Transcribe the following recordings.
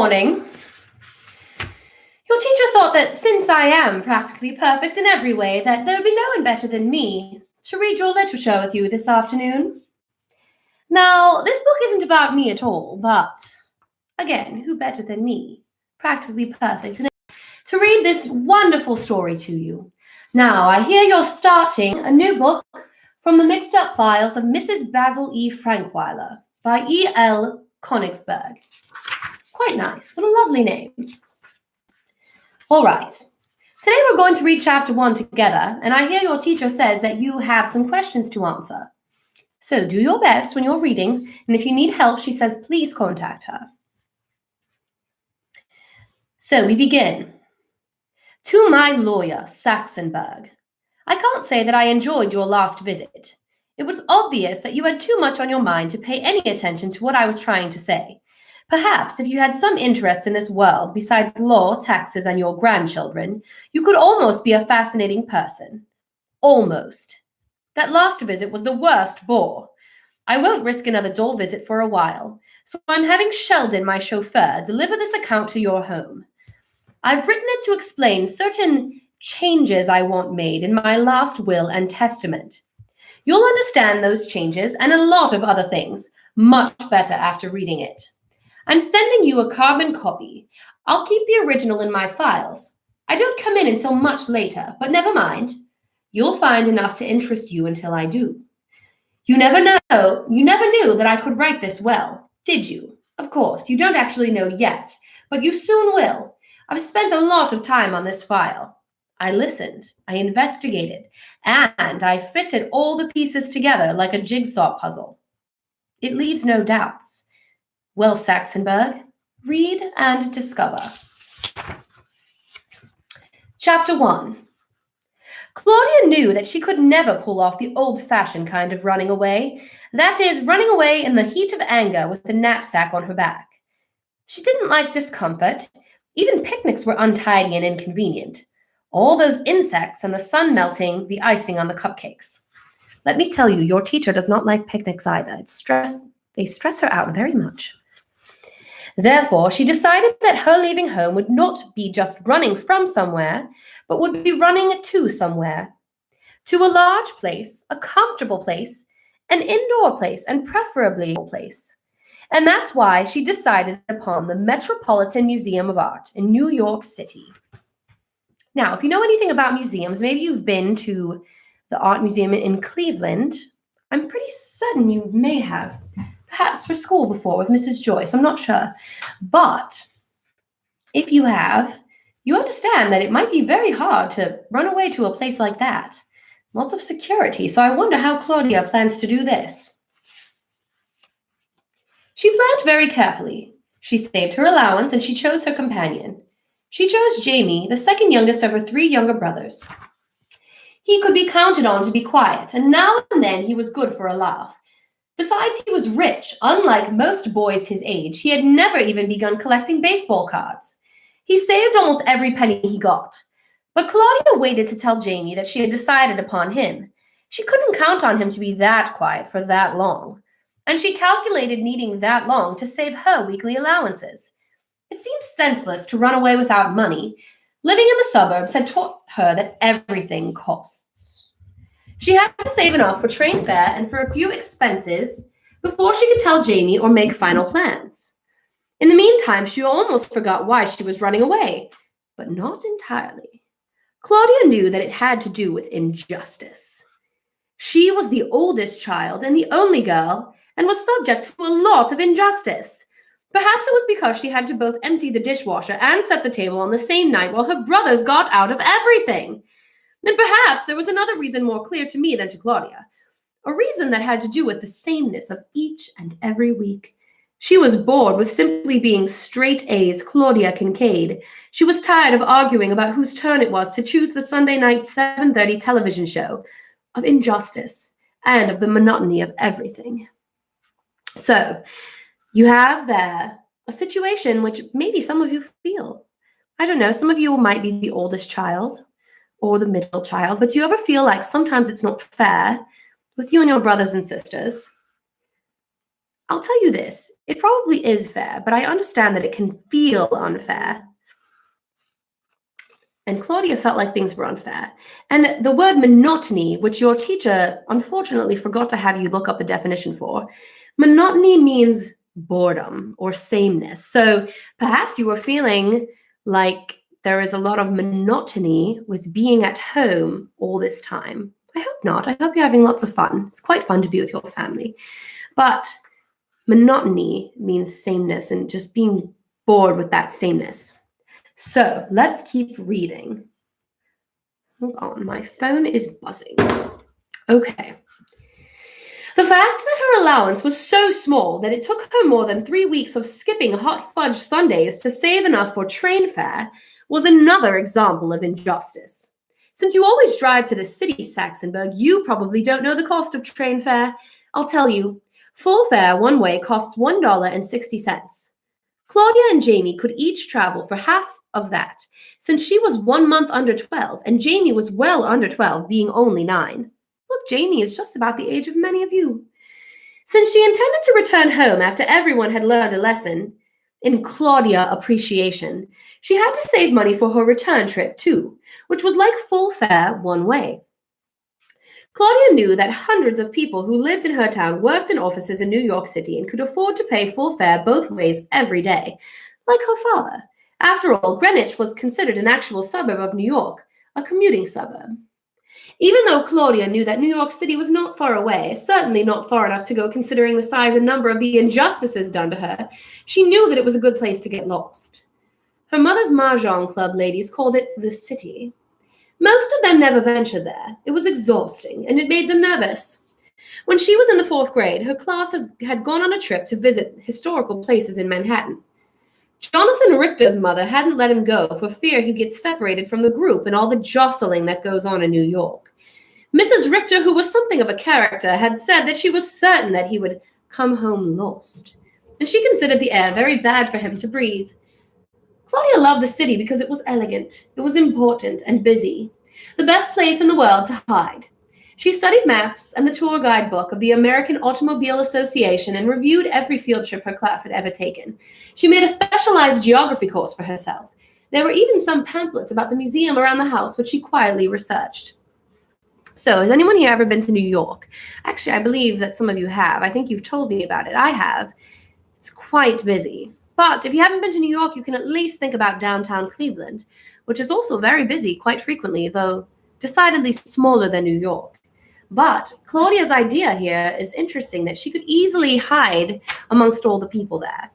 morning. Your teacher thought that since I am practically perfect in every way, that there would be no one better than me to read your literature with you this afternoon. Now, this book isn't about me at all, but, again, who better than me, practically perfect, to read this wonderful story to you. Now, I hear you're starting a new book from the mixed-up files of Mrs. Basil E. Frankweiler by E.L. Königsberg. Quite nice. What a lovely name. All right. Today we're going to read chapter 1 together, and I hear your teacher says that you have some questions to answer. So do your best when you're reading, and if you need help, she says, please contact her. So we begin. To my lawyer, Saxenberg. I can't say that I enjoyed your last visit. It was obvious that you had too much on your mind to pay any attention to what I was trying to say. Perhaps if you had some interest in this world besides law, taxes, and your grandchildren, you could almost be a fascinating person. Almost. That last visit was the worst bore. I won't risk another dull visit for a while, so I'm having Sheldon, my chauffeur, deliver this account to your home. I've written it to explain certain changes I want made in my last will and testament. You'll understand those changes and a lot of other things much better after reading it. I'm sending you a carbon copy. I'll keep the original in my files. I don't come in until much later, but never mind. You'll find enough to interest you until I do. You never knew that I could write this well, did you? Of course, you don't actually know yet, but you soon will. I've spent a lot of time on this file. I listened, I investigated, and I fitted all the pieces together like a jigsaw puzzle. It leaves no doubts. Well, Saxenberg, read and discover. Chapter 1. Claudia knew that she could never pull off the old-fashioned kind of running away, that is, running away in the heat of anger with the knapsack on her back. She didn't like discomfort. Even picnics were untidy and inconvenient. All those insects and the sun melting the icing on the cupcakes. Let me tell you, your teacher does not like picnics either. They stress her out very much. Therefore, she decided that her leaving home would not be just running from somewhere, but would be running to somewhere. To a large place, a comfortable place, an indoor place, and preferably a place. And that's why she decided upon the Metropolitan Museum of Art in New York City. Now, if you know anything about museums, maybe you've been to the Art Museum in Cleveland. I'm pretty certain you may have. Perhaps for school before with Mrs. Joyce, I'm not sure. But if you have, you understand that it might be very hard to run away to a place like that. Lots of security, so I wonder how Claudia plans to do this. She planned very carefully. She saved her allowance and she chose her companion. She chose Jamie, the second youngest of her 3 younger brothers. He could be counted on to be quiet, and now and then he was good for a laugh. Besides, he was rich. Unlike most boys his age, he had never even begun collecting baseball cards. He saved almost every penny he got. But Claudia waited to tell Jamie that she had decided upon him. She couldn't count on him to be that quiet for that long, and she calculated needing that long to save her weekly allowances. It seemed senseless to run away without money. Living in the suburbs had taught her that everything costs. She had to save enough for train fare and for a few expenses before she could tell Jamie or make final plans. In the meantime, she almost forgot why she was running away, but not entirely. Claudia knew that it had to do with injustice. She was the oldest child and the only girl, and was subject to a lot of injustice. Perhaps it was because she had to both empty the dishwasher and set the table on the same night while her brothers got out of everything. And perhaps there was another reason more clear to me than to Claudia, a reason that had to do with the sameness of each and every week. She was bored with simply being straight A's Claudia Kincaid. She was tired of arguing about whose turn it was to choose the Sunday night 7:30 television show, of injustice, and of the monotony of everything. So, you have there a situation which maybe some of you feel. I don't know, some of you might be the oldest child or the middle child, but do you ever feel like sometimes it's not fair with you and your brothers and sisters? I'll tell you this, it probably is fair, but I understand that it can feel unfair. And Claudia felt like things were unfair. And the word monotony, which your teacher unfortunately forgot to have you look up the definition for, monotony means boredom or sameness. So perhaps you were feeling like there is a lot of monotony with being at home all this time. I hope not. I hope you're having lots of fun. It's quite fun to be with your family. But monotony means sameness and just being bored with that sameness. So let's keep reading. Hold on, my phone is buzzing. Okay. The fact that her allowance was so small that it took her more than 3 weeks of skipping hot fudge sundaes to save enough for train fare was another example of injustice. Since you always drive to the city, Saxonburg, you probably don't know the cost of train fare. I'll tell you. Full fare one way costs $1.60. Claudia and Jamie could each travel for half of that, since she was 1 month under 12 and Jamie was well under 12, being only 9. Look, Jamie is just about the age of many of you. Since she intended to return home after everyone had learned a lesson in Claudia appreciation, she had to save money for her return trip too, which was like full fare one way. Claudia knew that hundreds of people who lived in her town worked in offices in New York City and could afford to pay full fare both ways every day, like her father. After all, Greenwich was considered an actual suburb of New York, a commuting suburb. Even though Claudia knew that New York City was not far away, certainly not far enough to go considering the size and number of the injustices done to her, she knew that it was a good place to get lost. Her mother's mahjong club ladies called it the city. Most of them never ventured there. It was exhausting, and it made them nervous. When she was in the 4th grade, her class had gone on a trip to visit historical places in Manhattan. Jonathan Richter's mother hadn't let him go for fear he'd get separated from the group and all the jostling that goes on in New York. Mrs. Richter, who was something of a character, had said that she was certain that he would come home lost, and she considered the air very bad for him to breathe. Claudia loved the city because it was elegant, it was important and busy, the best place in the world to hide. She studied maps and the tour guide book of the American Automobile Association and reviewed every field trip her class had ever taken. She made a specialized geography course for herself. There were even some pamphlets about the museum around the house, which she quietly researched. So, has anyone here ever been to New York? Actually, I believe that some of you have. I think you've told me about it. I have. It's quite busy. But if you haven't been to New York, you can at least think about downtown Cleveland, which is also very busy quite frequently, though decidedly smaller than New York. But Claudia's idea here is interesting, that she could easily hide amongst all the people there.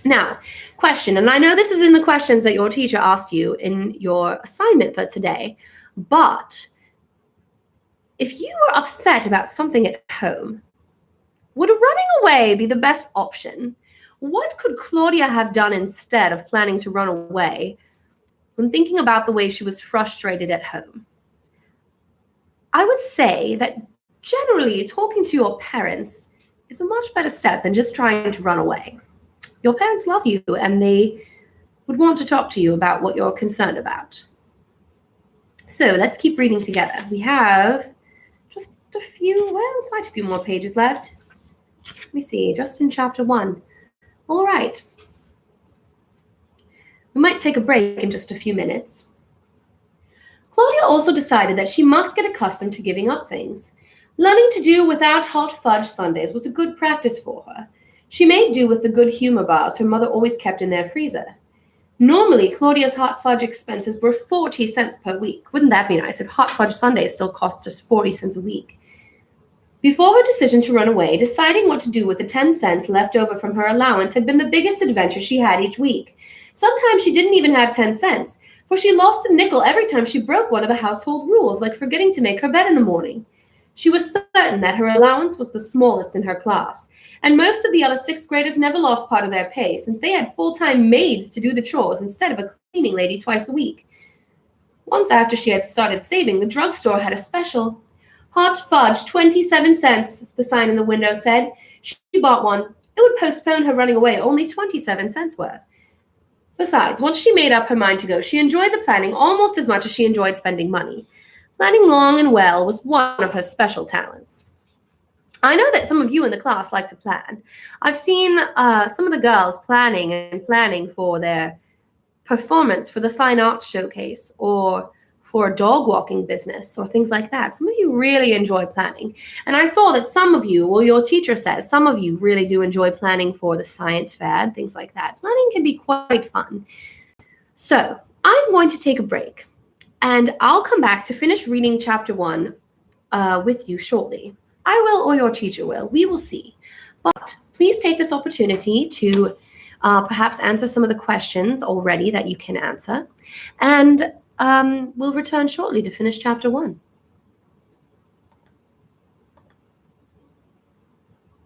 Now, question, and I know this is in the questions that your teacher asked you in your assignment for today, but if you were upset about something at home, would running away be the best option? What could Claudia have done instead of planning to run away when thinking about the way she was frustrated at home? I would say that generally talking to your parents is a much better step than just trying to run away. Your parents love you and they would want to talk to you about what you're concerned about. So let's keep reading together. We have just quite a few more pages left. Let me see, just in chapter 1. All right. We might take a break in just a few minutes. Claudia also decided that she must get accustomed to giving up things. Learning to do without hot fudge sundaes was a good practice for her. She made do with the good humor bars her mother always kept in their freezer. Normally, Claudia's hot fudge expenses were 40 cents per week. Wouldn't that be nice if hot fudge sundaes still cost just 40 cents a week? Before her decision to run away, deciding what to do with the 10 cents left over from her allowance had been the biggest adventure she had each week. Sometimes she didn't even have 10 cents, for she lost a nickel every time she broke one of the household rules, like forgetting to make her bed in the morning. She was certain that her allowance was the smallest in her class, and most of the other 6th graders never lost part of their pay, since they had full-time maids to do the chores instead of a cleaning lady twice a week. Once after she had started saving, the drugstore had a special. Hot fudge, 27 cents, the sign in the window said. She bought one. It would postpone her running away only 27 cents worth. Besides, once she made up her mind to go, she enjoyed the planning almost as much as she enjoyed spending money. Planning long and well was one of her special talents. I know that some of you in the class like to plan. I've seen some of the girls planning for their performance for the fine arts showcase or for a dog walking business or things like that. Some of you really enjoy planning. And I saw that some of you, well, your teacher says some of you really do enjoy planning for the science fair and things like that. Planning can be quite fun. So I'm going to take a break and I'll come back to finish reading chapter 1 with you shortly. I will, or your teacher will. We will see. But please take this opportunity to perhaps answer some of the questions already that you can answer. And we'll return shortly to finish chapter 1.